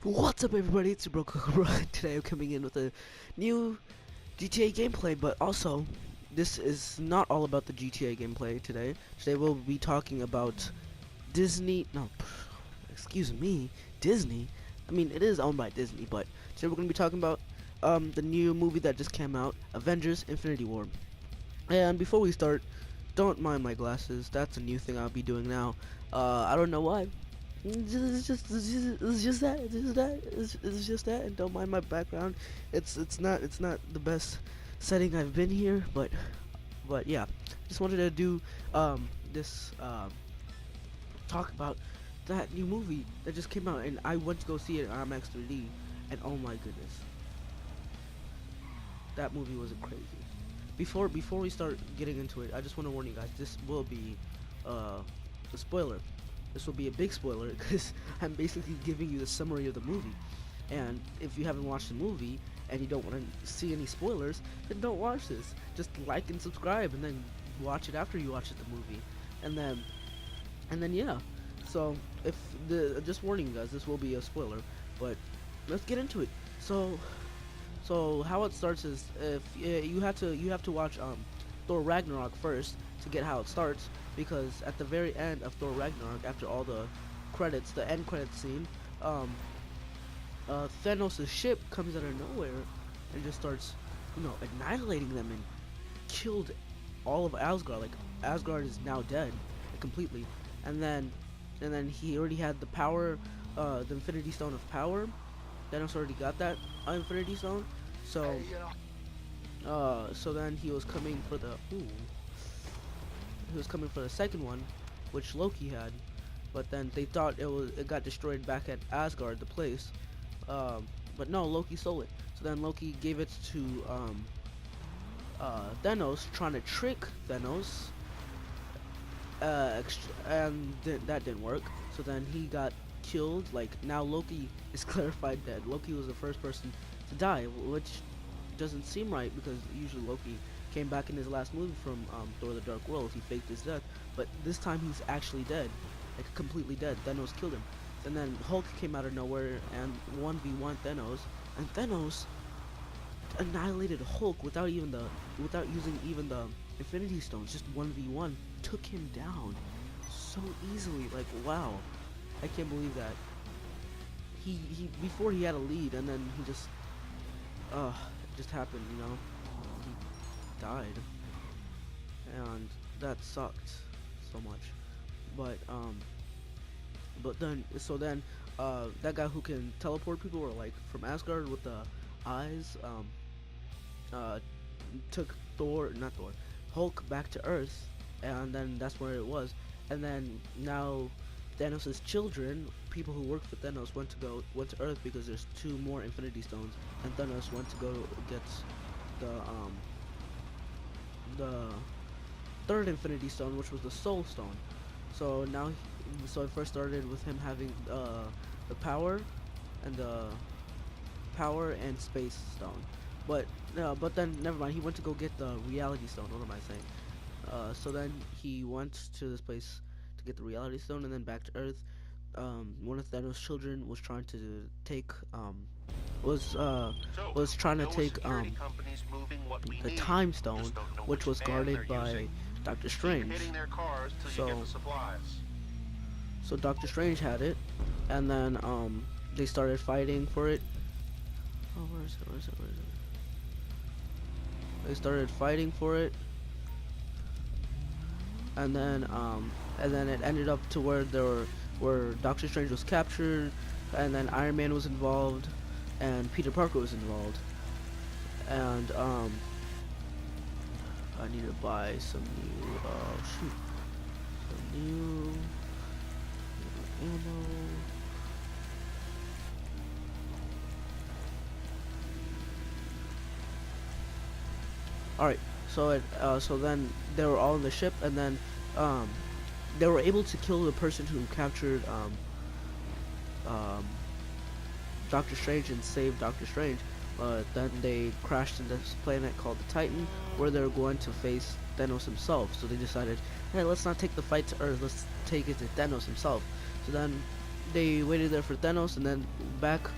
What's up, everybody? It's your bro Cobra. Today I'm coming in with a new GTA gameplay, but also this is not all about the GTA gameplay today. Today we'll be talking about Disney. No, excuse me, Disney. I mean, it is owned by Disney, but today we're going to be talking about the new movie that just came out, Avengers: Infinity War. And before we start, don't mind my glasses. That's a new thing I'll be doing now. I don't know why. It's just that, and don't mind my background. It's not the best setting I've been here, but yeah, just wanted to do this talk about that new movie that just came out, and I went to go see it on IMAX 3D, and oh my goodness, that movie was crazy. Before we start getting into it, I just want to warn you guys, this will be a spoiler. This will be a big spoiler because I'm basically giving you the summary of the movie. And if you haven't watched the movie and you don't want to see any spoilers, then don't watch this. Just like and subscribe, and then watch it after you watch the movie. And then yeah. So just warning you guys, this will be a spoiler. But let's get into it. So how it starts is if you have to watch Thor Ragnarok first to get how it starts, because at the very end of Thor Ragnarok, after all the credits, the end credits scene, Thanos' ship comes out of nowhere and just starts, annihilating them and killed all of Asgard. Like, Asgard is now dead, completely. And then he already had the power, the Infinity Stone of Power. Thanos already got that Infinity Stone. So then he was coming for the second one, which Loki had, but then they thought it got destroyed back at Asgard, the place. But no, Loki stole it. So then Loki gave it to Thanos, trying to trick Thanos, and that didn't work. So then he got killed. Like, now Loki is clarified dead. Loki was the first person to die, which doesn't seem right, because usually Loki came back in his last movie from Thor: The Dark World. He faked his death, but this time he's actually dead, like completely dead. Thanos killed him. And then Hulk came out of nowhere and 1v1 Thanos, and Thanos annihilated Hulk without using even the Infinity Stones. Just 1v1 took him down so easily. Like, wow, I can't believe that. He before he had a lead, and then he just it just happened, he died, and that sucked so much. But then that guy who can teleport people, or like from Asgard with the eyes, took Hulk back to Earth, and then that's where it was. And then now Thanos' children, people who work for Thanos, went to Earth because there's 2 more Infinity Stones, and Thanos went to go get the 3rd Infinity Stone, which was the Soul Stone. So now, so it first started with him having the power and Space Stone, but then never mind. He went to go get the Reality Stone. What am I saying? So then he went to this place to get the Reality Stone, and then back to Earth. One of Thanos' children was trying to take the Time Stone, which was guarded by Doctor Strange. So Doctor Strange had it, and then they started fighting for it. Oh, where is it? They started fighting for it, and then it ended up to where Doctor Strange was captured, and then Iron Man was involved, and Peter Parker was involved, and I need to buy some new ammo. Alright, so then they were all in the ship, and then they were able to kill the person who captured Doctor Strange and saved Doctor Strange. Then they crashed into this planet called the Titan, where they were going to face Thanos himself. So they decided, hey, let's not take the fight to Earth, let's take it to Thanos himself. So then they waited there for Thanos, and then back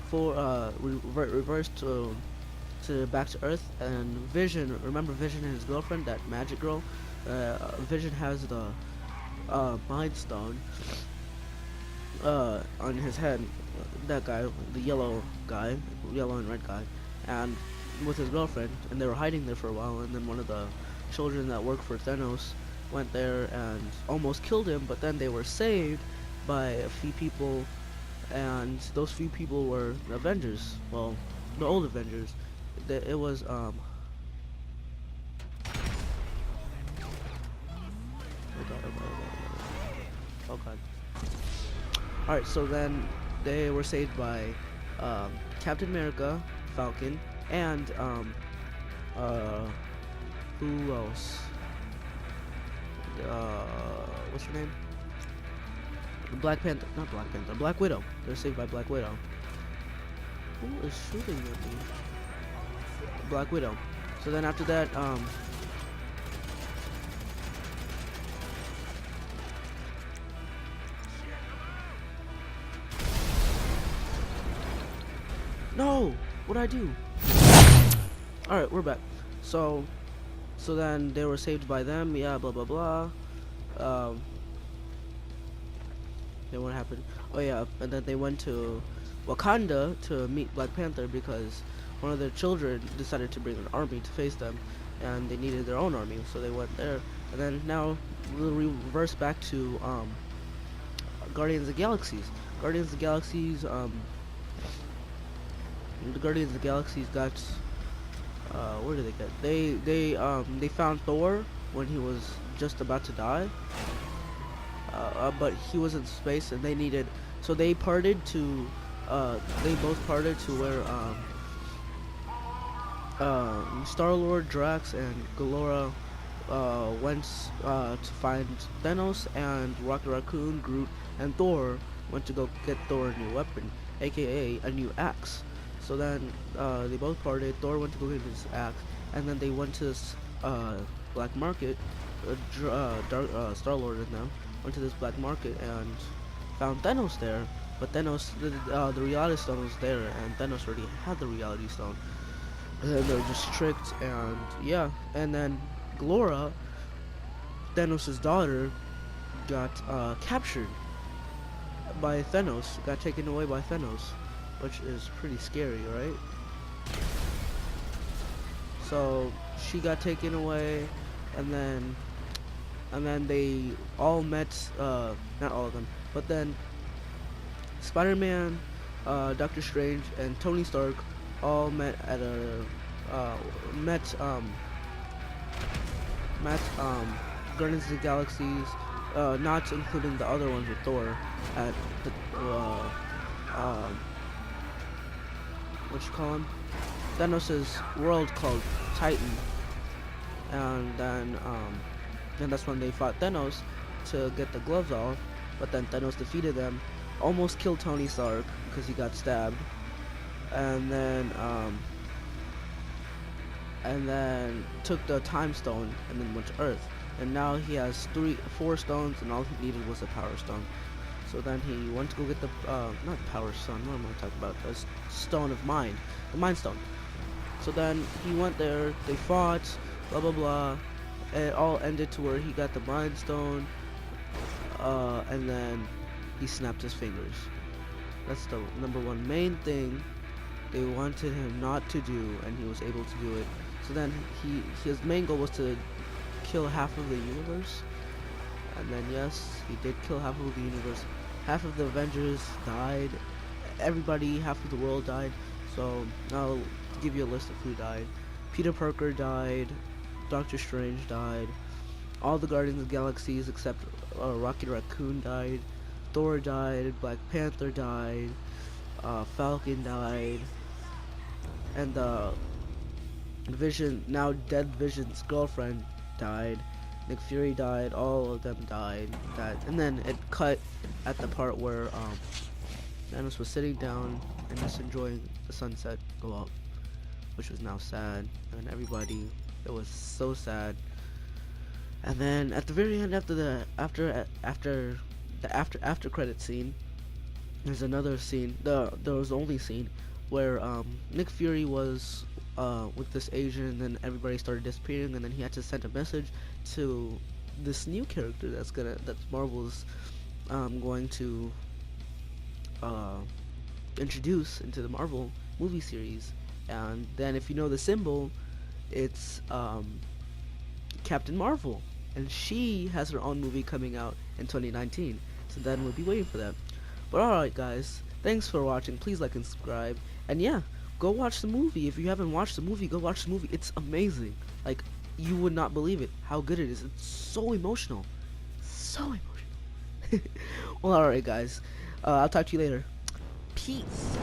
for reversed to back to Earth. And Vision, remember Vision and his girlfriend, that magic girl. Vision has the Mind Stone on his head. That guy, the yellow guy, yellow and red guy, and with his girlfriend, and they were hiding there for a while. And then one of the children that worked for Thanos went there and almost killed him, but then they were saved by a few people, and those few people were the Avengers. Well, the old Avengers. It was Oh god, oh god, oh god, oh god. All right, so then they were saved by Captain America, Falcon, and who else? What's her name? Black Panther, not Black Panther, Black Widow. They're saved by Black Widow. Who is shooting at me? Black Widow. So then after that, no! What'd I do? Alright, we're back. So then they were saved by them, yeah, blah blah blah. Then what happened? Oh yeah, and then they went to Wakanda to meet Black Panther because one of their children decided to bring an army to face them, and they needed their own army, so they went there. And then now we'll reverse back to Guardians of the Galaxies. Guardians of the Galaxies, the Guardians of the Galaxies got where did they get? They found Thor when he was just about to die. But he was in space, and they needed, so they parted to they both parted to where Star-Lord, Drax, and Gamora went to find Thanos, and Rocket Raccoon, Groot, and Thor went to go get Thor a new weapon, aka a new axe. So then they both parted. Thor went to go get his axe, and then they went to this black market. Star-Lord and them went to this black market and found Thanos there. But Thanos, the Reality Stone was there, and Thanos already had the Reality Stone. And then they were just tricked, and yeah. And then Glora, Thanos' daughter, got captured by Thanos, got taken away by Thanos, which is pretty scary, right? So she got taken away, and then they all met, not all of them, but then Spider-Man, Doctor Strange, and Tony Stark all met at a Guardians of the Galaxies, not including the other ones with Thor, at the what you call him? Thanos' world called Titan, and then that's when they fought Thanos to get the gloves off. But then Thanos defeated them, almost killed Tony Stark because he got stabbed, and then took the Time Stone and then went to Earth. And now he has 4 stones, and all he needed was a Power Stone. So then he went to go get the not Power Stone. What am I talking about? The Stone of Mind, the Mind Stone. So then he went there. They fought, blah blah blah. It all ended to where he got the Mind Stone, and then he snapped his fingers. That's the #1 main thing they wanted him not to do, and he was able to do it. So then his main goal was to kill half of the universe, and then yes, he did kill half of the universe. Half of the Avengers died. Everybody, half of the world died. So I'll give you a list of who died. Peter Parker died. Doctor Strange died. All the Guardians of the Galaxies except Rocket Raccoon died. Thor died. Black Panther died. Falcon died. And Vision, now dead Vision's girlfriend, died. Nick Fury died. All of them died. And then it cut at the part where Thanos was sitting down and just enjoying the sunset go up, which was now sad, and everybody, it was so sad. And then at the very end, after the after credit scene, There's another scene. There was the only scene where Nick Fury was with this Asian, and then everybody started disappearing, and then he had to send a message to this new character that Marvel's going to uh, introduce into the Marvel movie series. And then if you know the symbol, it's Captain Marvel, and she has her own movie coming out in 2019. So then we'll be waiting for that. But alright, guys, thanks for watching. Please like and subscribe. And yeah, go watch the movie. If you haven't watched the movie, go watch the movie. It's amazing. Like, you would not believe it how good it is. It's so emotional. So emotional. Well, alright, guys. I'll talk to you later. Peace.